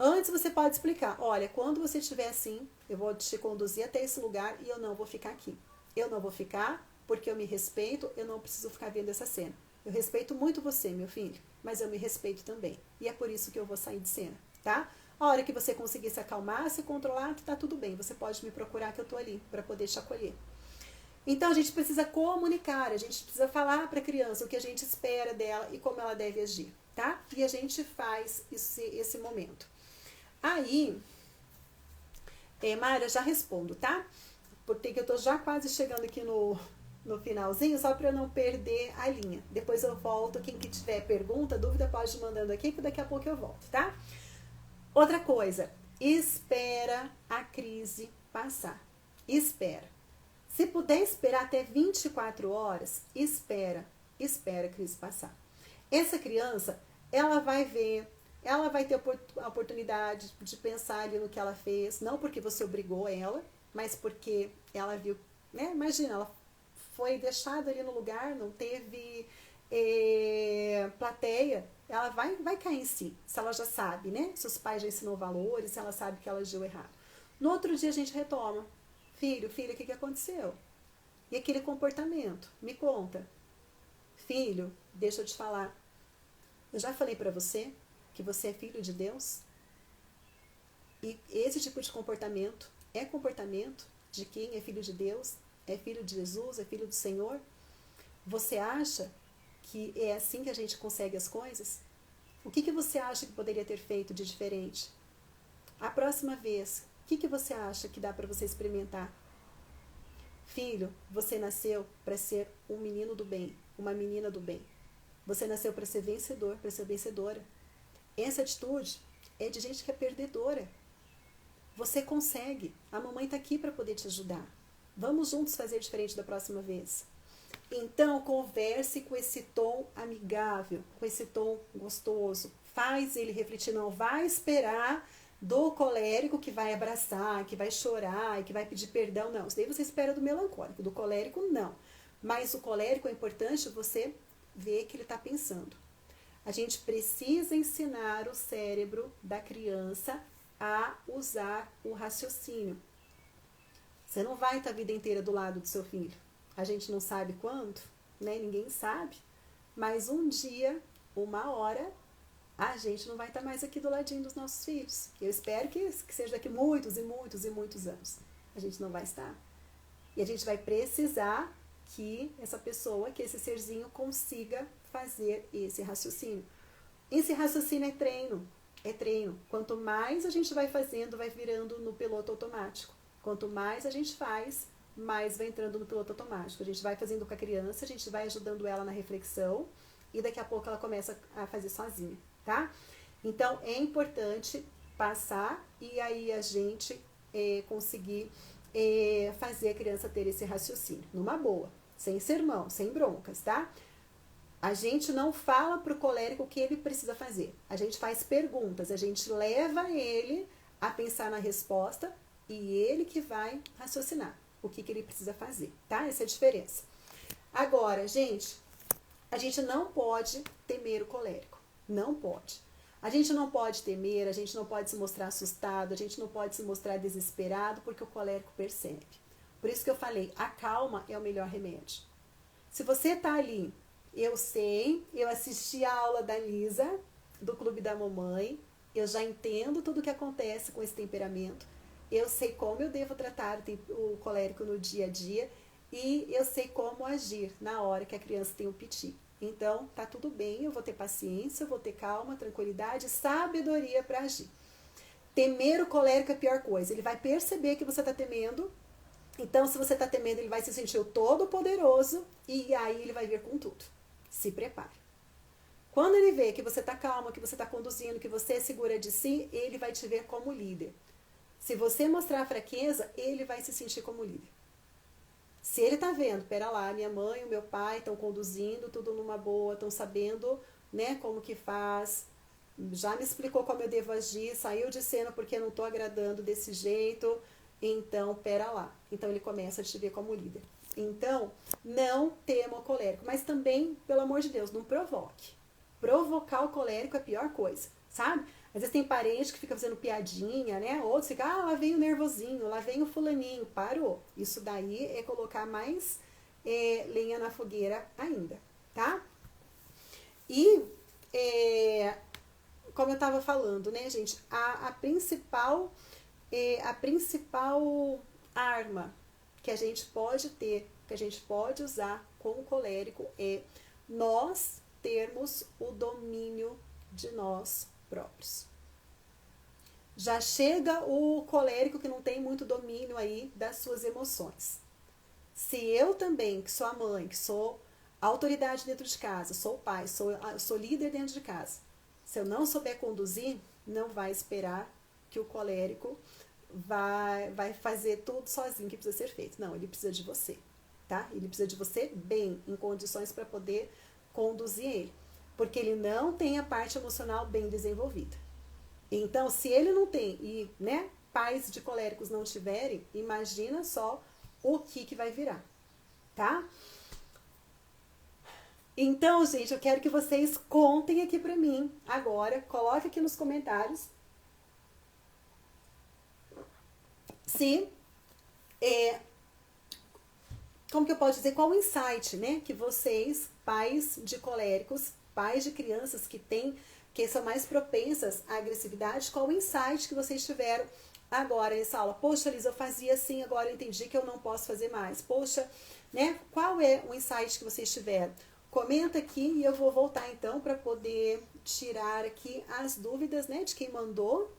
Antes você pode explicar, olha, quando você estiver assim, eu vou te conduzir até esse lugar e eu não vou ficar aqui. Eu não vou ficar porque eu me respeito, eu não preciso ficar vendo essa cena. Eu respeito muito você, meu filho, mas eu me respeito também. E é por isso que eu vou sair de cena, tá? A hora que você conseguir se acalmar, se controlar, tá tudo bem. Você pode me procurar que eu tô ali para poder te acolher. Então a gente precisa comunicar, a gente precisa falar para a criança o que a gente espera dela e como ela deve agir, tá? E a gente faz esse momento. Aí, Mara, já respondo, tá? Porque eu tô já quase chegando aqui no finalzinho, só para eu não perder a linha. Depois eu volto, quem que tiver pergunta, dúvida, pode ir mandando aqui, que daqui a pouco eu volto, tá? Outra coisa, espera a crise passar. Espera. Se puder esperar até 24 horas, espera a crise passar. Essa criança, ela vai ver, ela vai ter a oportunidade de pensar ali no que ela fez, não porque você obrigou ela, mas porque ela viu, né? Imagina, ela foi deixada ali no lugar, não teve plateia, ela vai cair em si, se ela já sabe, né? Se os pais já ensinou valores, se ela sabe que ela agiu errado. No outro dia a gente retoma. Filho, filha, o que aconteceu? E aquele comportamento? Me conta. Filho, deixa eu te falar. Eu já falei para você que você é filho de Deus? E esse tipo de comportamento é comportamento de quem é filho de Deus? É filho de Jesus? É filho do Senhor? Você acha que é assim que a gente consegue as coisas? O que você acha que poderia ter feito de diferente? A próxima vez, o que você acha que dá para você experimentar? Filho, você nasceu para ser um menino do bem, uma menina do bem. Você nasceu para ser vencedor, para ser vencedora. Essa atitude é de gente que é perdedora. Você consegue. A mamãe está aqui para poder te ajudar. Vamos juntos fazer diferente da próxima vez. Então, converse com esse tom amigável, com esse tom gostoso. Faz ele refletir, não vai esperar do colérico que vai abraçar, que vai chorar, que vai pedir perdão, não. Isso daí você espera do melancólico, do colérico não. Mas o colérico é importante você ver que ele está pensando. A gente precisa ensinar o cérebro da criança a usar o raciocínio. Você não vai estar a vida inteira do lado do seu filho. A gente não sabe quando, né? Ninguém sabe. Mas um dia, uma hora, a gente não vai estar mais aqui do ladinho dos nossos filhos. Eu espero que seja daqui muitos e muitos e muitos anos. A gente não vai estar. E a gente vai precisar que essa pessoa, que esse serzinho consiga fazer esse raciocínio. Esse raciocínio é treino. É treino. Quanto mais a gente vai fazendo, vai virando no piloto automático. Quanto mais a gente faz, mais vai entrando no piloto automático. A gente vai fazendo com a criança, a gente vai ajudando ela na reflexão e daqui a pouco ela começa a fazer sozinha, tá? Então, é importante passar e aí a gente conseguir fazer a criança ter esse raciocínio. Numa boa, sem sermão, sem broncas, tá? A gente não fala para o colérico o que ele precisa fazer. A gente faz perguntas, a gente leva ele a pensar na resposta e ele que vai raciocinar o que ele precisa fazer, tá? Essa é a diferença. Agora, gente, a gente não pode temer o colérico. Não pode. A gente não pode temer, a gente não pode se mostrar assustado, a gente não pode se mostrar desesperado, porque o colérico percebe. Por isso que eu falei, a calma é o melhor remédio. Se você tá ali, eu sei, eu assisti a aula da Lisa, do Clube da Mamãe, eu já entendo tudo o que acontece com esse temperamento, eu sei como eu devo tratar o colérico no dia a dia e eu sei como agir na hora que a criança tem um piti. Então, tá tudo bem, eu vou ter paciência, eu vou ter calma, tranquilidade, sabedoria para agir. Temer o colérico é a pior coisa. Ele vai perceber que você está temendo. Então, se você está temendo, ele vai se sentir o todo-poderoso e aí ele vai vir com tudo. Se prepare. Quando ele vê que você está calma, que você está conduzindo, que você é segura de si, ele vai te ver como líder. Se você mostrar fraqueza, ele vai se sentir como líder. Se ele tá vendo, pera lá, minha mãe e o meu pai estão conduzindo tudo numa boa, estão sabendo, né, como que faz, já me explicou como eu devo agir, saiu de cena porque eu não tô agradando desse jeito, então pera lá. Então ele começa a te ver como líder. Então, não tema o colérico, mas também, pelo amor de Deus, não provoque. Provocar o colérico é a pior coisa, sabe? Às vezes tem parente que fica fazendo piadinha, né? Outros ficam, lá vem o nervosinho, lá vem o fulaninho. Parou. Isso daí é colocar mais lenha na fogueira ainda, tá? E, como eu estava falando, né, gente? A principal arma que a gente pode ter, que a gente pode usar com o colérico é nós termos o domínio de nós próprios. Já chega o colérico que não tem muito domínio aí das suas emoções. Se eu também, que sou a mãe, que sou a autoridade dentro de casa, sou o pai, sou líder dentro de casa, se eu não souber conduzir, não vai esperar que o colérico vai fazer tudo sozinho que precisa ser feito. Não, ele precisa de você, tá? Ele precisa de você bem, em condições para poder conduzir ele. Porque ele não tem a parte emocional bem desenvolvida. Então, se ele não tem, e né, pais de coléricos não tiverem, imagina só o que vai virar, tá? Então, gente, eu quero que vocês contem aqui pra mim agora, coloque aqui nos comentários se como que eu posso dizer, qual o insight, né, que vocês, pais de coléricos, pais de crianças que são mais propensas à agressividade, qual o insight que vocês tiveram agora nessa aula? Poxa, Lisa, eu fazia assim, agora eu entendi que eu não posso fazer mais. Poxa, né, qual é o insight que vocês tiveram? Comenta aqui e eu vou voltar então para poder tirar aqui as dúvidas, né, de quem mandou.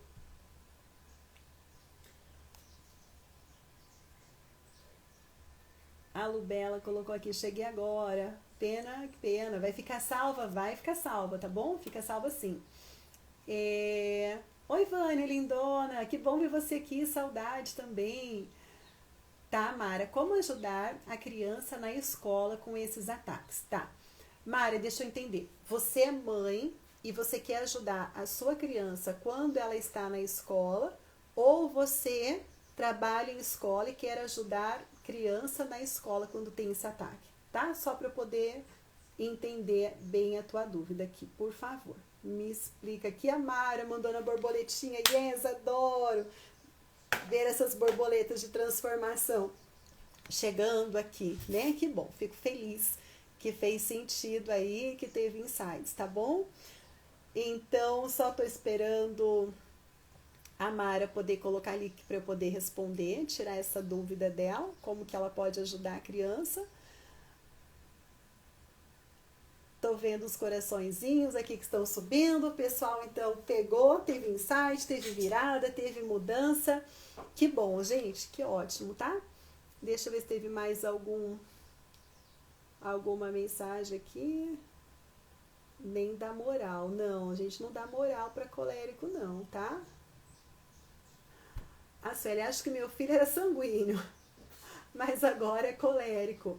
A Lubela colocou aqui, cheguei agora. Pena, que pena. Vai ficar salva? Vai ficar salva, tá bom? Fica salva sim. Oi, Vânia, lindona. Que bom ver você aqui. Saudade também. Tá, Mara. Como ajudar a criança na escola com esses ataques? Tá. Mara, deixa eu entender. Você é mãe e você quer ajudar a sua criança quando ela está na escola, ou você trabalha em escola e quer ajudar criança na escola quando tem esse ataque, tá? Só para eu poder entender bem a tua dúvida aqui, por favor. Me explica aqui. A Mara mandou na borboletinha. Yes, adoro ver essas borboletas de transformação chegando aqui, né? Que bom, fico feliz que fez sentido aí, que teve insights, tá bom? Então, só tô esperando a Mara poder colocar ali para eu poder responder, tirar essa dúvida dela, como que ela pode ajudar a criança. Tô vendo os coraçõezinhos aqui que estão subindo. O pessoal, então, pegou, teve insight, teve virada, teve mudança. Que bom, gente, que ótimo, tá? Deixa eu ver se teve mais alguma mensagem aqui. Nem dá moral. Não, a gente não dá moral para colérico, não, tá? A Sueli, acho que meu filho era sanguíneo, mas agora é colérico.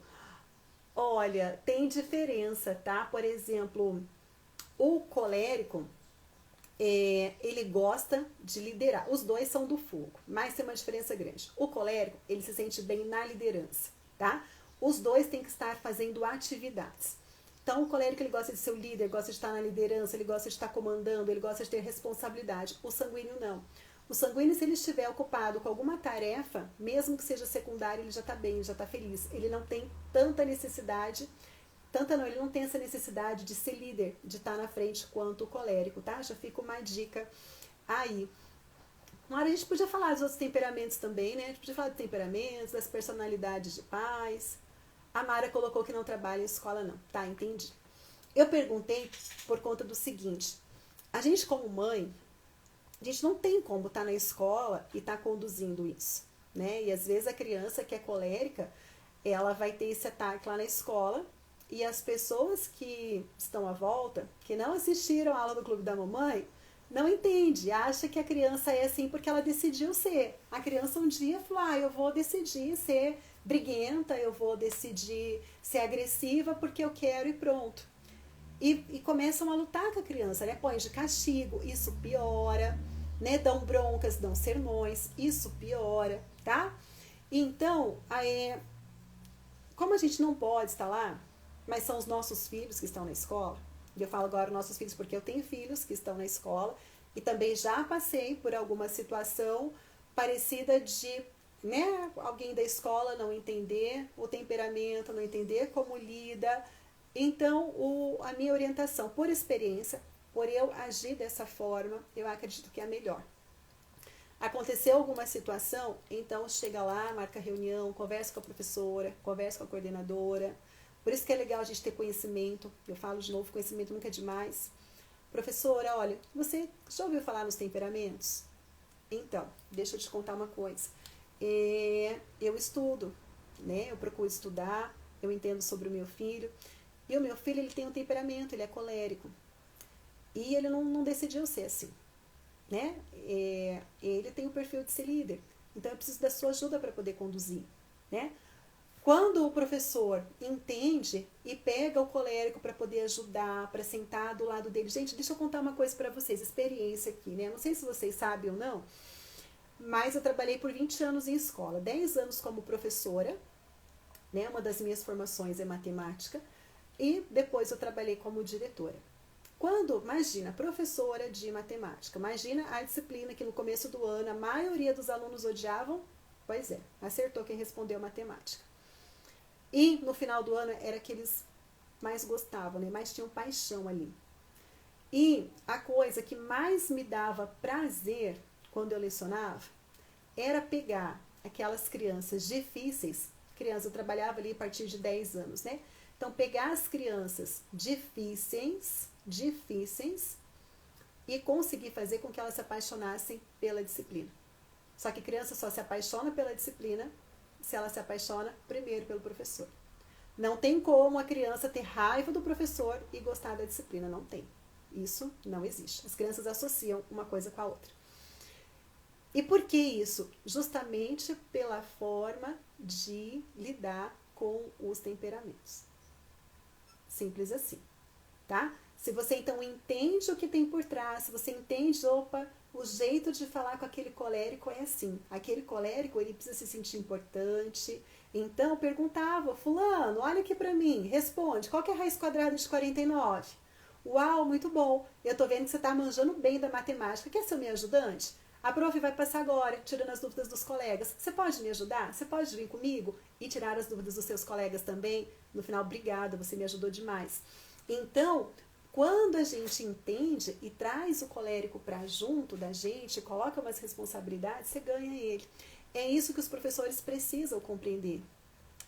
Olha, tem diferença, tá? Por exemplo, o colérico, ele gosta de liderar. Os dois são do fogo, mas tem uma diferença grande. O colérico, ele se sente bem na liderança, tá? Os dois têm que estar fazendo atividades. Então, o colérico, ele gosta de ser o líder, gosta de estar na liderança, ele gosta de estar comandando, ele gosta de ter responsabilidade. O sanguíneo, não. O sanguíneo, se ele estiver ocupado com alguma tarefa, mesmo que seja secundária, ele já está bem, já está feliz. Ele não tem tanta necessidade, tanta não, ele não tem essa necessidade de ser líder, de estar na frente quanto o colérico, tá? Já fica uma dica aí. Uma hora a gente podia falar dos outros temperamentos também, né? A gente podia falar de temperamentos, das personalidades de pais. A Mara colocou que não trabalha em escola, não. Tá, entendi. Eu perguntei por conta do seguinte. A gente, como mãe, a gente não tem como estar na escola e estar conduzindo isso, né? E às vezes a criança que é colérica, ela vai ter esse ataque lá na escola e as pessoas que estão à volta, que não assistiram a aula do Clube da Mamãe, não entende, acha que a criança é assim porque ela decidiu ser. A criança um dia falou, eu vou decidir ser briguenta, eu vou decidir ser agressiva porque eu quero e pronto. E começam a lutar com a criança, né? Põe de castigo, isso piora, né? Dão broncas, dão sermões, isso piora, tá? Então, como a gente não pode estar lá, mas são os nossos filhos que estão na escola, e eu falo agora nossos filhos porque eu tenho filhos que estão na escola e também já passei por alguma situação parecida de, né, alguém da escola não entender o temperamento, não entender como lida. Então, a minha orientação, por experiência, por eu agir dessa forma, eu acredito que é a melhor. Aconteceu alguma situação, então chega lá, marca reunião, conversa com a professora, conversa com a coordenadora. Por isso que é legal a gente ter conhecimento. Eu falo de novo, conhecimento nunca é demais. Professora, olha, você já ouviu falar nos temperamentos? Então, deixa eu te contar uma coisa. Eu estudo, né? Eu procuro estudar, eu entendo sobre o meu filho. E o meu filho, ele tem um temperamento, ele é colérico. E ele não decidiu ser assim, né? Ele tem o perfil de ser líder. Então, eu preciso da sua ajuda para poder conduzir, né? Quando o professor entende e pega o colérico para poder ajudar, para sentar do lado dele. Gente, deixa eu contar uma coisa para vocês, experiência aqui, né? Não sei se vocês sabem ou não, mas eu trabalhei por 20 anos em escola, 10 anos como professora, né? Uma das minhas formações é matemática, e depois eu trabalhei como diretora. Imagina, professora de matemática, imagina a disciplina que no começo do ano a maioria dos alunos odiavam, pois é, acertou quem respondeu matemática. E no final do ano era que eles mais gostavam, né? Mais tinham paixão ali. E a coisa que mais me dava prazer quando eu lecionava era pegar aquelas crianças difíceis. Eu trabalhava ali a partir de 10 anos, né? Então, pegar as crianças difíceis e conseguir fazer com que elas se apaixonassem pela disciplina. Só que criança só se apaixona pela disciplina se ela se apaixona primeiro pelo professor. Não tem como a criança ter raiva do professor e gostar da disciplina, não tem. Isso não existe. As crianças associam uma coisa com a outra. E por que isso? Justamente pela forma de lidar com os temperamentos. Simples assim, tá? Se você então entende o que tem por trás, se você entende, o jeito de falar com aquele colérico é assim. Aquele colérico, ele precisa se sentir importante. Então, eu perguntava, fulano, olha aqui pra mim, responde, qual que é a raiz quadrada de 49? Uau, muito bom. Eu tô vendo que você tá manjando bem da matemática. Quer ser o meu ajudante? A prof vai passar agora, tirando as dúvidas dos colegas. Você pode me ajudar? Você pode vir comigo e tirar as dúvidas dos seus colegas também? No final, obrigada, você me ajudou demais. Então, quando a gente entende e traz o colérico para junto da gente, coloca umas responsabilidades, você ganha ele. É isso que os professores precisam compreender,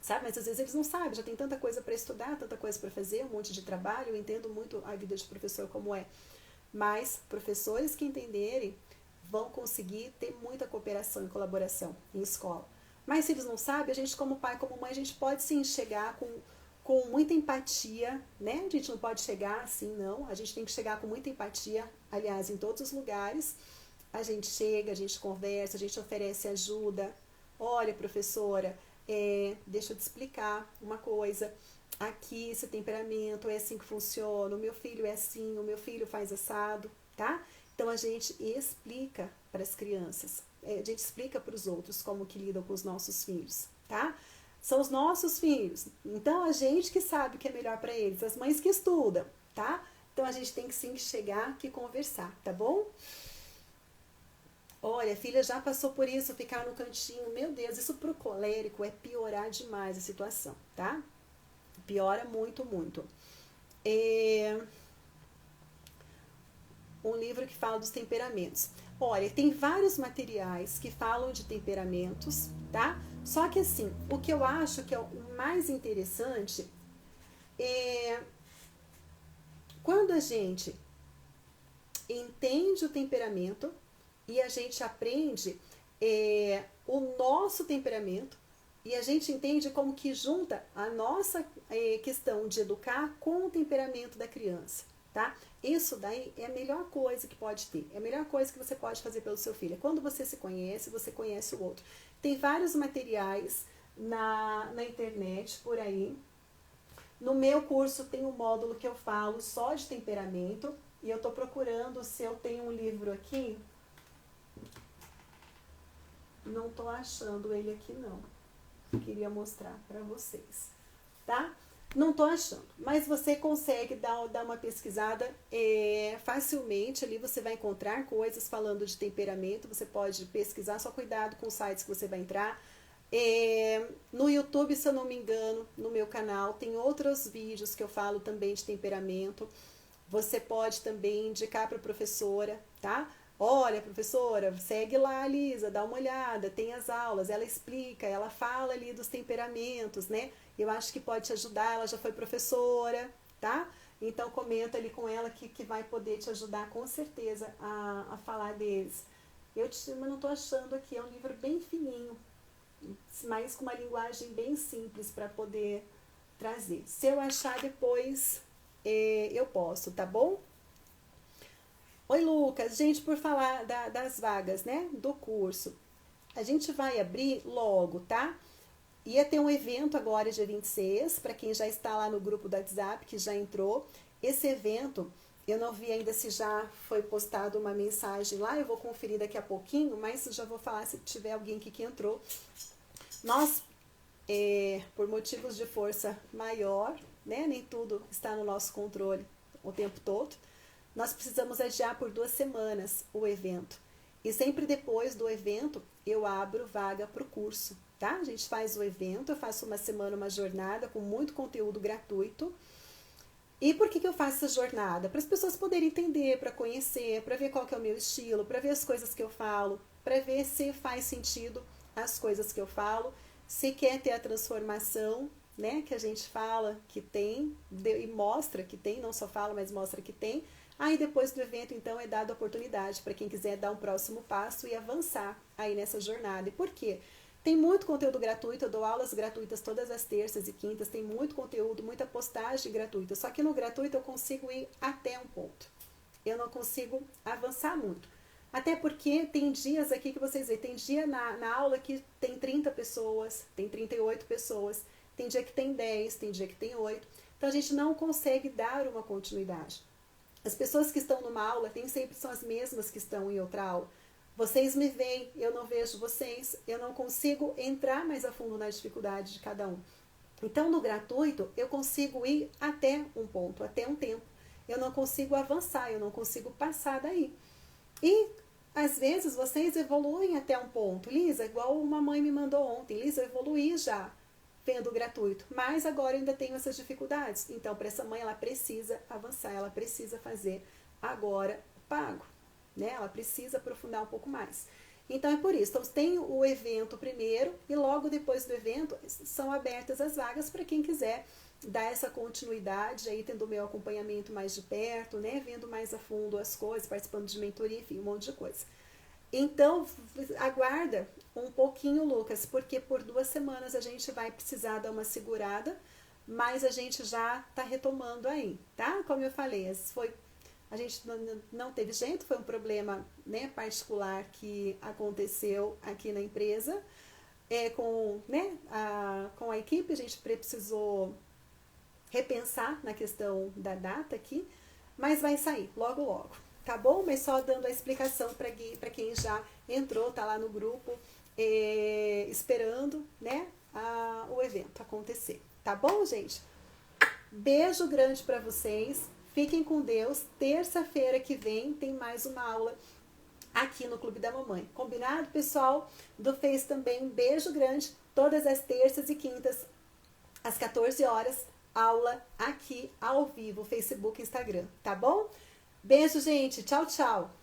sabe? Mas às vezes eles não sabem, já tem tanta coisa para estudar, tanta coisa para fazer, um monte de trabalho. Eu entendo muito a vida de professor como é. Mas professores que entenderem vão conseguir ter muita cooperação e colaboração em escola. Mas se eles não sabem, a gente como pai, como mãe, a gente pode sim chegar com muita empatia, né? A gente não pode chegar assim, não. A gente tem que chegar com muita empatia, aliás, em todos os lugares. A gente chega, a gente conversa, a gente oferece ajuda. Olha, professora, deixa eu te explicar uma coisa, aqui esse temperamento é assim que funciona, o meu filho é assim, o meu filho faz assado, tá? Então a gente explica para as crianças, a gente explica para os outros como que lidam com os nossos filhos, tá? São os nossos filhos, então a gente que sabe o que é melhor para eles, as mães que estudam, tá? Então a gente tem que sim chegar aqui e conversar, tá bom? Olha, a filha já passou por isso, ficar no cantinho, meu Deus, isso pro colérico é piorar demais a situação, tá? Piora muito, muito. Um livro que fala dos temperamentos. Olha, tem vários materiais que falam de temperamentos, tá? Só que assim, o que eu acho que é o mais interessante é quando a gente entende o temperamento e a gente aprende o nosso temperamento e a gente entende como que junta a nossa questão de educar com o temperamento da criança, tá? Isso daí é a melhor coisa que pode ter, é a melhor coisa que você pode fazer pelo seu filho. Quando você se conhece, você conhece o outro. Tem vários materiais na internet por aí. No meu curso tem um módulo que eu falo só de temperamento e eu estou procurando se eu tenho um livro aqui. Não estou achando ele aqui não. Queria mostrar para vocês, tá? Não estou achando, mas você consegue dar uma pesquisada facilmente, ali você vai encontrar coisas falando de temperamento, você pode pesquisar, só cuidado com os sites que você vai entrar. No YouTube, se eu não me engano, no meu canal, tem outros vídeos que eu falo também de temperamento, você pode também indicar para a professora, tá? Olha, professora, segue lá a Lisa, dá uma olhada, tem as aulas, ela explica, ela fala ali dos temperamentos, né? Eu acho que pode te ajudar, ela já foi professora, tá? Então comenta ali com ela que vai poder te ajudar com certeza a falar deles. Mas não estou achando aqui, é um livro bem fininho, mas com uma linguagem bem simples para poder trazer. Se eu achar depois, eu posso, tá bom? Oi, Lucas. Gente, por falar das vagas, né, do curso, a gente vai abrir logo, tá? Ia ter um evento agora, dia 26, para quem já está lá no grupo do WhatsApp, que já entrou. Esse evento, eu não vi ainda se já foi postado uma mensagem lá, eu vou conferir daqui a pouquinho, mas já vou falar se tiver alguém aqui que entrou. Nós, por motivos de força maior, né, nem tudo está no nosso controle o tempo todo, nós precisamos adiar por 2 semanas o evento. E sempre depois do evento, eu abro vaga para o curso, tá? A gente faz o evento, eu faço uma semana, uma jornada com muito conteúdo gratuito. E por que eu faço essa jornada? Para as pessoas poderem entender, para conhecer, para ver qual que é o meu estilo, para ver as coisas que eu falo, para ver se faz sentido as coisas que eu falo, se quer ter a transformação, né, que a gente fala que tem, e mostra que tem, não só fala, mas mostra que tem. Aí depois do evento, então, é dada a oportunidade para quem quiser dar um próximo passo e avançar aí nessa jornada. E por quê? Tem muito conteúdo gratuito, eu dou aulas gratuitas todas as terças e quintas, tem muito conteúdo, muita postagem gratuita. Só que no gratuito eu consigo ir até um ponto. Eu não consigo avançar muito. Até porque tem dias aqui que vocês veem, tem dia na aula que tem 30 pessoas, tem 38 pessoas, tem dia que tem 10, tem dia que tem 8. Então a gente não consegue dar uma continuidade. As pessoas que estão numa aula nem sempre são as mesmas que estão em outra aula. Vocês me veem, eu não vejo vocês, eu não consigo entrar mais a fundo na dificuldade de cada um. Então, no gratuito, eu consigo ir até um ponto, até um tempo. Eu não consigo avançar, eu não consigo passar daí. E, às vezes, vocês evoluem até um ponto. Lisa, igual uma mãe me mandou ontem, Lisa, eu evoluí já vendo gratuito, mas agora eu ainda tenho essas dificuldades. Então, para essa mãe, ela precisa avançar, ela precisa fazer agora pago, né? Ela precisa aprofundar um pouco mais. Então, é por isso. Então, tem o evento primeiro e logo depois do evento são abertas as vagas para quem quiser dar essa continuidade, aí tendo o meu acompanhamento mais de perto, né? Vendo mais a fundo as coisas, participando de mentoria, enfim, um monte de coisa. Então, aguarda um pouquinho, Lucas, porque por 2 semanas a gente vai precisar dar uma segurada, mas a gente já está retomando aí, tá? Como eu falei, a gente não teve jeito, foi um problema, né, particular que aconteceu aqui na empresa. com a equipe, a gente precisou repensar na questão da data aqui, mas vai sair logo logo, tá bom? Mas só dando a explicação para quem já entrou, tá lá no grupo, esperando, né, o evento acontecer, tá bom, gente? Beijo grande para vocês, fiquem com Deus. Terça-feira que vem tem mais uma aula aqui no Clube da Mamãe, combinado, pessoal? Do Face também, um beijo grande, todas as terças e quintas, às 14 horas, aula aqui ao vivo, Facebook e Instagram, tá bom? Beijo, gente, tchau, tchau!